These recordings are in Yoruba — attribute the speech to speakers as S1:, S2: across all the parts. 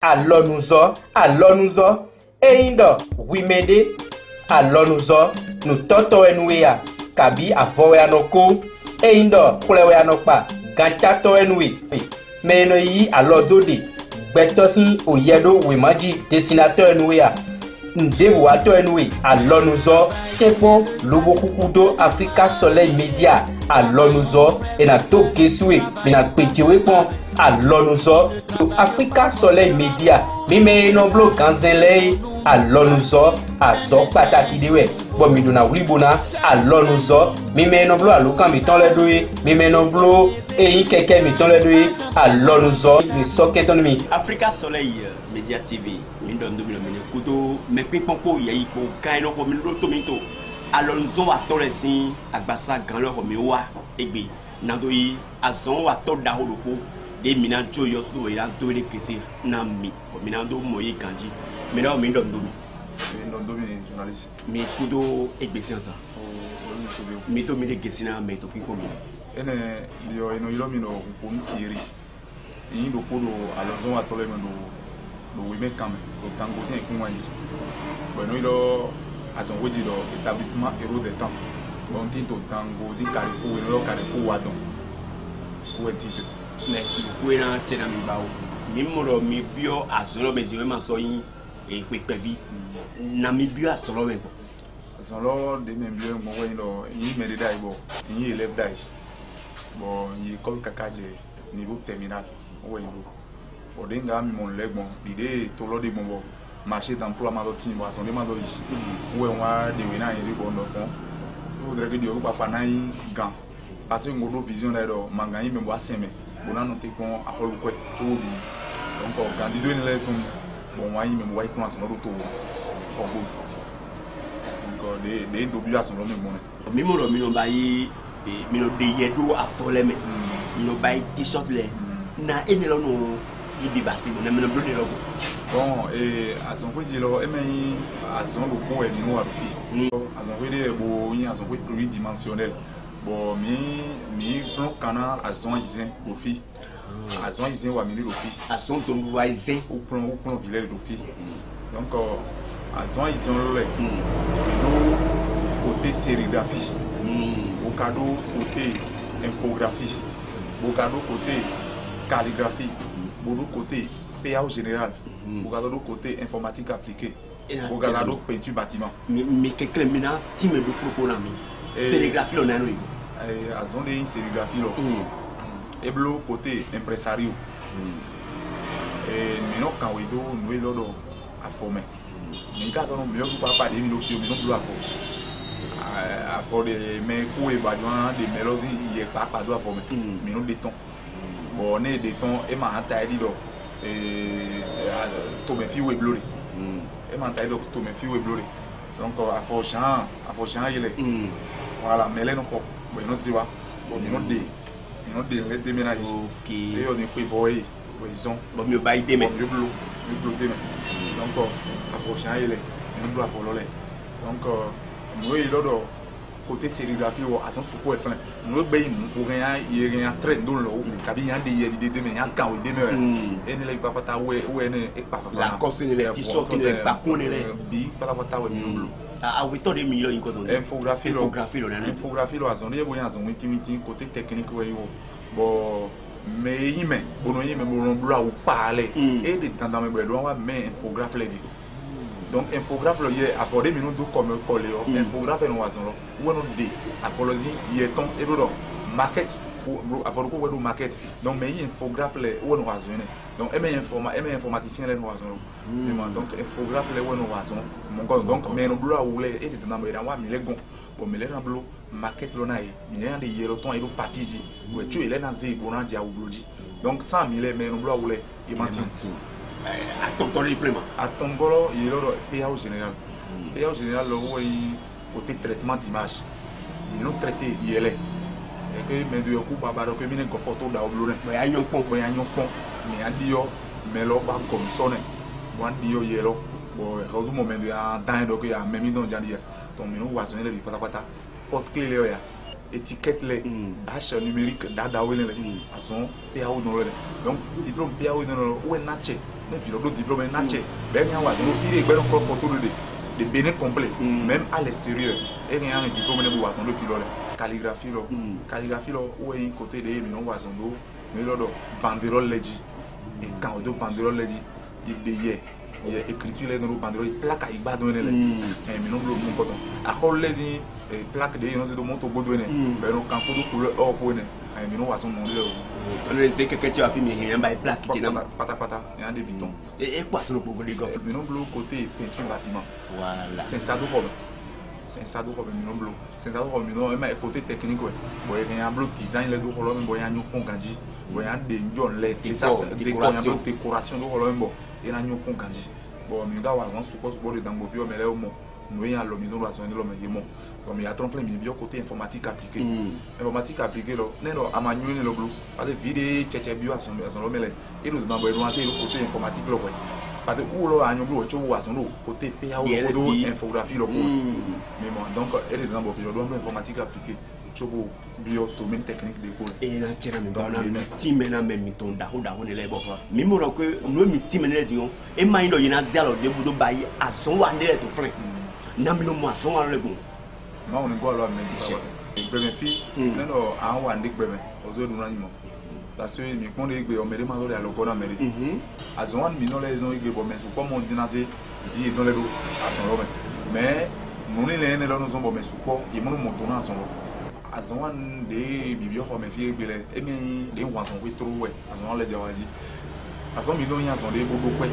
S1: alonuzɔ eyindɔ wimede alonuzɔ nutɔtɔ enuya kabi avɔwe anɔko eyindɔ xlɛwe anɔkpa gatsatɔ enue meyeno yi alɔdode gbɛtɔsi oyedo wemaji desinatɔ enuya ndevo atɔ enue alɔnuzɔ tekpɔ lobo kuku do Africa Soleil Media alɔnuzɔ ena to gesue mina kpejewe kpɔn alɔnuzɔ do Africa Soleil Media mime nɔblo ganzɛlɛ alɔnuzɔ azɔ pàtàkì de wɛ bɔn mi donna wulibona alɔnuzɔ mime nɔblo alokan mi tɔn lɛ do ye mime nɔblo eyin kɛkɛ mi tɔn lɛ do ye alɔnuzɔ mi sɔkɛtɔ ni mi.
S2: Africa Soleil Media TV mi dɔn do mi lɔ mi ne koto mɛ kpekpɔnkpo yɛyi kpo gan yi lɔxɔ mi do to mi to alɔnuzɔ wa tɔ lɛ si agbasa gan lɔxɔ mi wa egbe nado yi azɔn wa tɔ da o do ko de mina tso yɔsɔ yi la do de kese na mi mina do mɔ yi ganji mi dɔn mi dɔn do mi.
S3: Journaliste.
S2: Mi kudo egbesi ansa. Mi to mi de gesina me to pinko mi.
S3: Ene yo eno yilo mi no ko mtiri. Yin do ko do alonso wa tole me do we make come do tango tin ku wan yi. Bo no yilo ason woji do établissement héros des temps. Bon tin to tango zin Carrefour we no Carrefour wa don. Ko e tin.
S2: Merci beaucoup na tena mi bawo. Mi mo ro mi bio asoro me diwe ma so yin e pepevi. Na mi bio asoro me.
S3: Asoro de me bio mo we no yin me de dai bo. Yin élève dai. Bon yi école kakaje niveau terminal o we do. O de nga mi mon legbon l'idée to lo de bon marché d'emploi ma do tin bo ason de ma do yi. O we wa de we na yin bo no kon. O voudrais que Dieu papa na yin gan. Parce que ngodo vision da do manga yin me bo aseme. Bona no te kon akolu kwe to bi. Donc candidat ni le son bon wa yin me bo wa ikun ason do to for good. Donc de do bi ason lo me mo ne.
S2: Mi mo ro mi no ba yi mi no de yedo afole me. Mi no ba yi t-shirt le. Na ene lo no ibi basi mo na mi no blo de lo.
S3: Bon ason ko ji lo e men ason lo ko e ni wa fi. Ason ko de bo yin ason ko tridimensionnel. Bon mi front canal ason izin lo fi. Ason izin wa mi lo fi.
S2: Ason to wa izin
S3: au plan village lo fi. Donc ason izin lo le. No côté sérigraphie. Au cadeau côté infographie. Au cadeau côté calligraphie. Au côté PA au général. Au cadeau côté informatique appliquée. Au cadeau peinture bâtiment.
S2: Mi kekle mina ti me do propos na mi. Sérigraphie lo na no.
S3: Azon de sérigraphie lo. Eblo côté impresario. Mino kan we do no lo do afome. Mi ka to no mi o pa pa de mi lo fi mi no blo afo. Afo de me ku e ba de melody ye pa pa do afome. Mi no de ton. Bon ne de ton e ma ata di do to me fi we blori. E ma ata do to me fi we blori. Donc afo chan yele. Voilà, mais là non faut. Bon non si wa. Bon mi no de le déménage.
S2: OK.
S3: Et on est pris boy. Ils ont
S2: bon mi ba ide me.
S3: Bon mi blo de me. Donc afo chan yele. Mi no blo afo lo le. Donc nous il do côté sérigraphie ou ason suko e flan. Nous be yin ko rien y très do lo. Kabi yan de de me yan kan o de me. Et ne le papa ta we ne e papa.
S2: La cause ne le t-shirt ne pas connait
S3: bi papa ta we mi no blo.
S2: Ah oui, tant de millions incontestables.
S3: Infographie lo azon ye boyan azon witi côté technique we yo. Bon mais yime bono yime bono blo ou parler et de temps dans me do wa mais infographe le di. Donc infographe lo ye aforde mi no do comme coller infographe no azon lo wo no de apology ye ton e do market aforde ko we do market. Donc mais infographe le wo no azon ne. Donc informaticien le no azon lo. Donc infographe le wo no azon donc mais no blo ou le et de temps dans me wa mi le gon. Bon mais le na blo market lo na e mi yan de yero ton e do papier ji we tu ele na ze bona dia ou bloji. Donc 100 000 mais no blo ou le e mantin.
S2: À ton vraiment.
S3: À ton bolo, il y a le PA au général. PA au général, le côté traitement d'image. Ils ont traité, il est là. Et que mes deux coups, papa, donc ils ont une photo d'Aoblone. Mais il y a un pont, mais il y a un dio, mais là, pas comme sonné. Bon, dio, il est là. Bon, heureusement, mais il y a un temps, donc il y a même dans le dia. Donc, nous, on va sonner les pata, porte clé là. Étiquette les hache numérique d'Adawele à son PAO dans le donc diplôme PAO dans le où est naché ne vit d'autres diplômes nature ben rien wa donc il est ben encore photo de Bénin complet même à l'extérieur et rien un diplôme ne boit son depuis là calligraphie là où est côté de non wa son do mais là banderole leji et quand do banderole leji il y a écriture là dans banderole plaque à iba donner les mais non le mon coton à col leji plaque de non c'est de monto go donner ben non quand pour couleur or pour ne mais non wa son nom là
S2: dans les c'est que tu as fait mais rien ba plaque qui n'a
S3: pata il y a des bitons
S2: et quoi sur le pour les gars
S3: mais non bleu côté peinture bâtiment
S2: voilà
S3: c'est ça do comme non bleu c'est ça do comme non mais côté technique ouais bon il y a un bleu design les do color mais bon il y a un kanji bon il y a des John les et ça décoration do color bon il y a un kanji bon mais gars on suppose pour le dango bio mais là au moins nous y a le mino la sonne le mais bon comme il y a trop plein bio côté informatique appliquée là non à manuel le bleu parce que vidéo tchétché bio à son mais là et nous dans le côté informatique là parce que où là on bleu tu vois son côté PA ou infographie là mais bon donc elle est dans le bio informatique appliquée chobo bio domaine technique de l'école
S2: et là tiens mais bon team na même ton da ne les bon mais moi que nous mi team ne dio et maïndo yina zelo de budo bayi a son wa ne to frère na mi no mo son wa le bon
S3: ma on go alors mais premier fille non en wa ndik bebe ozo du nanimo parce que mi konde igbe o mere ma lo le ko na mere azon mi no les ont igbe bo mais comme on dit na te di dans les do a son lo mais nous ne là nous on bo mais support et mon moto na son lo azon de bibio ko me fi igbe le e mi de wa son we trop we azon le jawaji azon mi no yan son de bobo pe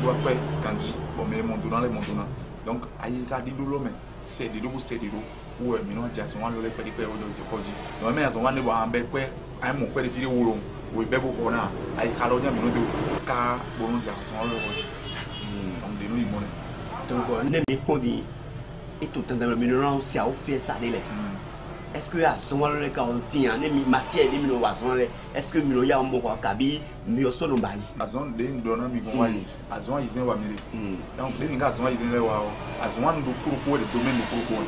S3: do pe kanji bo me moto na le moto na donc ayi ka di do lo me c'est de do ou mi no ja son wa lo le pe o de ko ji no me azon wa ne bo an be pe ai mo pe fi wo lo we be bo ko na ayi ka lo nya mi no do ka bo no ja son lo ko ji donc de no i mo ne
S2: donc ne mi ko di et tout dans le mineral c'est à faire ça les est-ce que à son le quand on tient ne mi matière de mino wa son le est-ce que mino ya mo ko kabi mi o so no bayi
S3: azon de ndona mi ko wa azon izen wa mi donc de nga azon izen le wa azon ndo kuro de domaine de kuro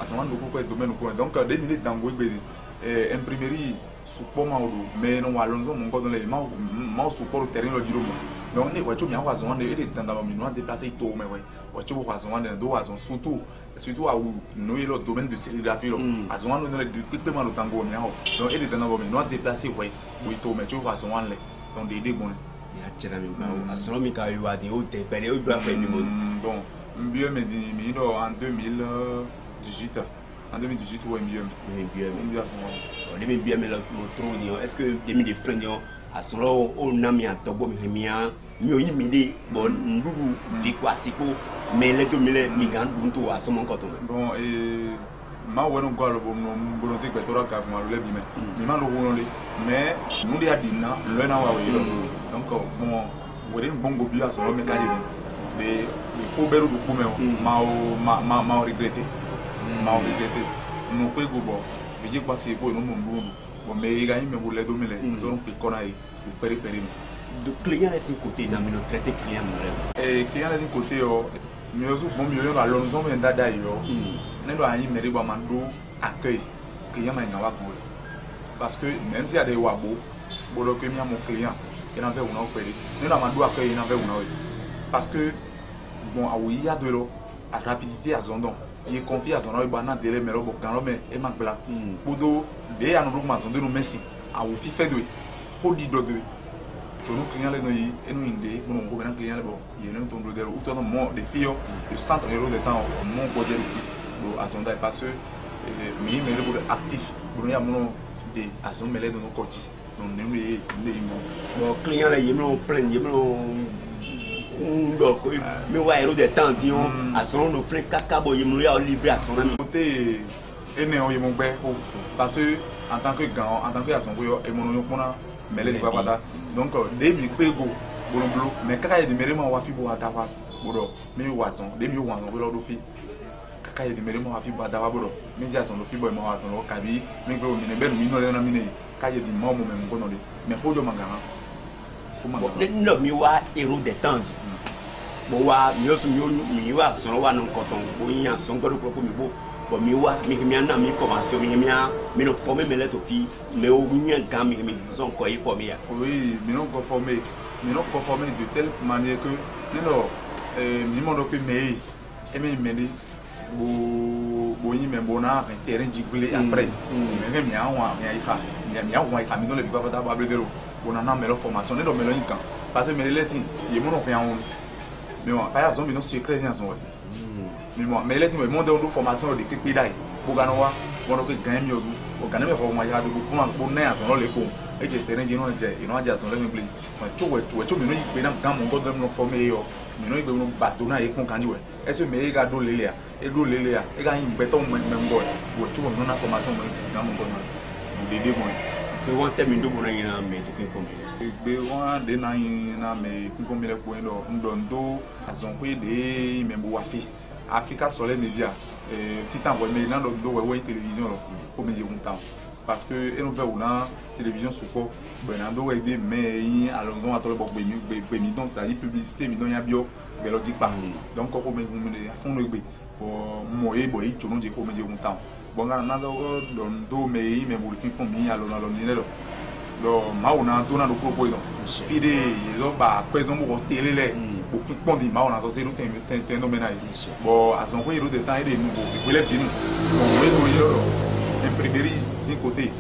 S3: azon ndo kuro de domaine ko donc de mi dans go gbe imprimerie support ma odo mais non wa lonzo mo ko don le ma support terrain lo diro donc ne wa cho mi wa azon de e tanda mi no déplacer to me wa cho wa azon de do azon surtout à où nous le domaine de sérigraphie là à ce moment nous le paiement le tango mais donc il est dans le nous déplacer ouais oui to mais tu vois ce moment là donc des bon
S2: ya tira mi ba à ce moment ka yo adi o te pere o doit faire du monde
S3: bon mieux mais en 2018 ouais mieux à ce moment
S2: on est bien mais le trop est-ce que demi de frein à ce moment on a mis à tobo mi yo yimide bon ndugu fi kwa sipo mais les 2000 migan buntu à ce moment quand
S3: bon ma wonu galo bon bon ti petora ka ma le bi mais ma lo wonu le mais nous dia dina le na wa we donc bon wori bongo bi aso me ka de ko beru du kume ma regretter no ko go bo bi kwa si ko no mo mbundu bon mais ga yime bo le 2000 nous on pe kona e peri
S2: de client est sur côté dans nos traité client
S3: et client est sur côté mieux bon mieux à l'horizon mais dada yo ne doit y mériter mando accueil client mais na wa ko parce que même si y a des wabo bolo que mi a mon client il en fait on a opéré ne doit mando accueil il en fait on a parce que bon a oui y a de l'eau à rapidité à zondon il confie à zondon il bana délai mais bon quand mais et manque là bodo be ya no bloquement zondon no merci a vous fi fait de hodi do de nous clients les noyés et nous indé nous on connaît clients les bon il y a un tombeau de ou ton mon des filles le centre euro de temps mon côté de à son taille parce que mais le pour actif pour y a mon des à son mêlé de nos côtés donc nous les
S2: bon clients les yémen plein yémen donc mais ouais euro de temps dion à son nos frères caca boy yémen ya livré à son ami
S3: côté et né on yémen bé parce que en tant que grand en tant que à son boyo et mon mais les pas donc des mi pego boloblo mais kaka ye de mere ma wa fi bo atawa bodo mi wason des mi wan bo do fi kaka ye de mere ma wa fi bo atawa bodo mi ji ason do fi bo ma wason lo kabi mi gbo mi ne be mi no le na mi ne ka ye di mo mo me ngo no de mais fojo mangara ko mangara
S2: no mi wa héros des temps bo wa mi o su mi wa so wa no koton bo yin so ngodo ko mi bo bon mi wa mi na mi formation mi no formé me let fi mais o mi gan mi son ko yi formé ya
S3: oui mi no ko formé mais non conformer de telle manière que non minimum donc mais mais mais bon a terrain d'igler après mais mais a mi non le biba pas d'abord de l'eau on en a meilleure formation non mais quand parce que mais les tins il mon rien mais moi pas zone non secret en son mais les tins mais mon de formation de que pédai pour gagner on que gagner mieux pour gagner mais formation de pour na son le ko e je terrain je non ja son le me play tu me no yi na gam mon god no former yo me no yi no bateau na e kon kan we est-ce que me ga do lele e ga yin beto mo boy wo tu no na formation mo gam mon god no de bon
S2: pe won termine do bona yin na me to kin kom
S3: be won de na yin na me kin kom le ko ndo azon pe de me bo wafi Africa Soleil Media petit envoyé mais dans le ouais télévision là comme dire un temps parce que et nous fait una télévision sous quoi Bernardo aider mais allons à tole bokbe mi donc c'est-à-dire publicité mi don ya bio mais lo dit pas donc comme à fond le pour moye boy tu nous dit comme dire un temps bon na do mais burki comme mi allons na lo do mauna do na do propos donc fide yo ba question mo télé le beaucoup de monde mauna do zero ten no menai bon à son point de temps et de nouveau il est venu on yo imprimerie d'un côté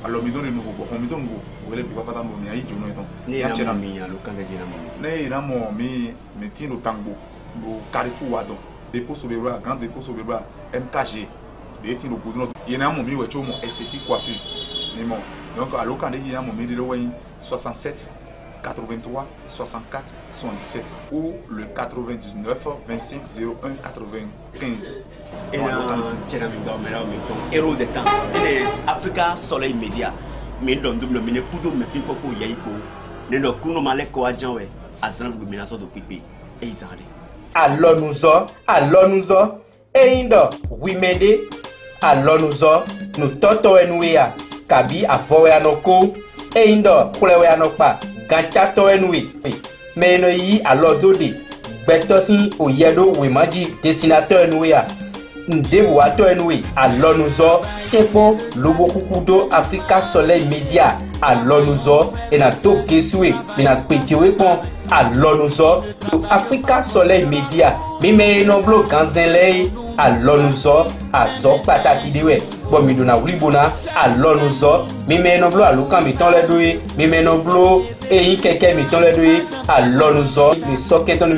S3: alors mi donne nouveau bon mi donne nouveau on le biba pas mo mi ayi jono eton
S2: ni na mi ya lo kanga jina mo
S3: ne na mo mi tino tango do Carrefour wado dépôt sur le bras grand dépôt sur le bras MKG de tino boudron il na mo mi we chomo esthétique coiffure ni mo donc à l'occasion il y a mon mi de 67 83 64 77 ou le 99 25 01 95
S2: et tena mi do me la mi ton héros de temps et Africa Soleil Media mi don double mi ne kudo me pipo ko yayi ko ne do kuno male ko ajan we azan bu mi na so do pipe e izade
S1: alonuzo eindo wimede alonuzo nu toto enuya kabi avowe anoko eindo kulewe anokpa ganchato enui meno yi alodode gbetosin oyedo wemaji dessinateur enuya ndebo ato enui alonuzo tepo lobo kukudo Africa Soleil Media alonuzo ena to geswe ena pejewe pon alonuzo Africa Soleil Media mime no blo ganzenlei alonuzo azo pataki dewe bo mi dona wribona alonuzo mime no blo alukan mi ton le doye mime no blo eyin keke mi ton le doye alonuzo mi soketon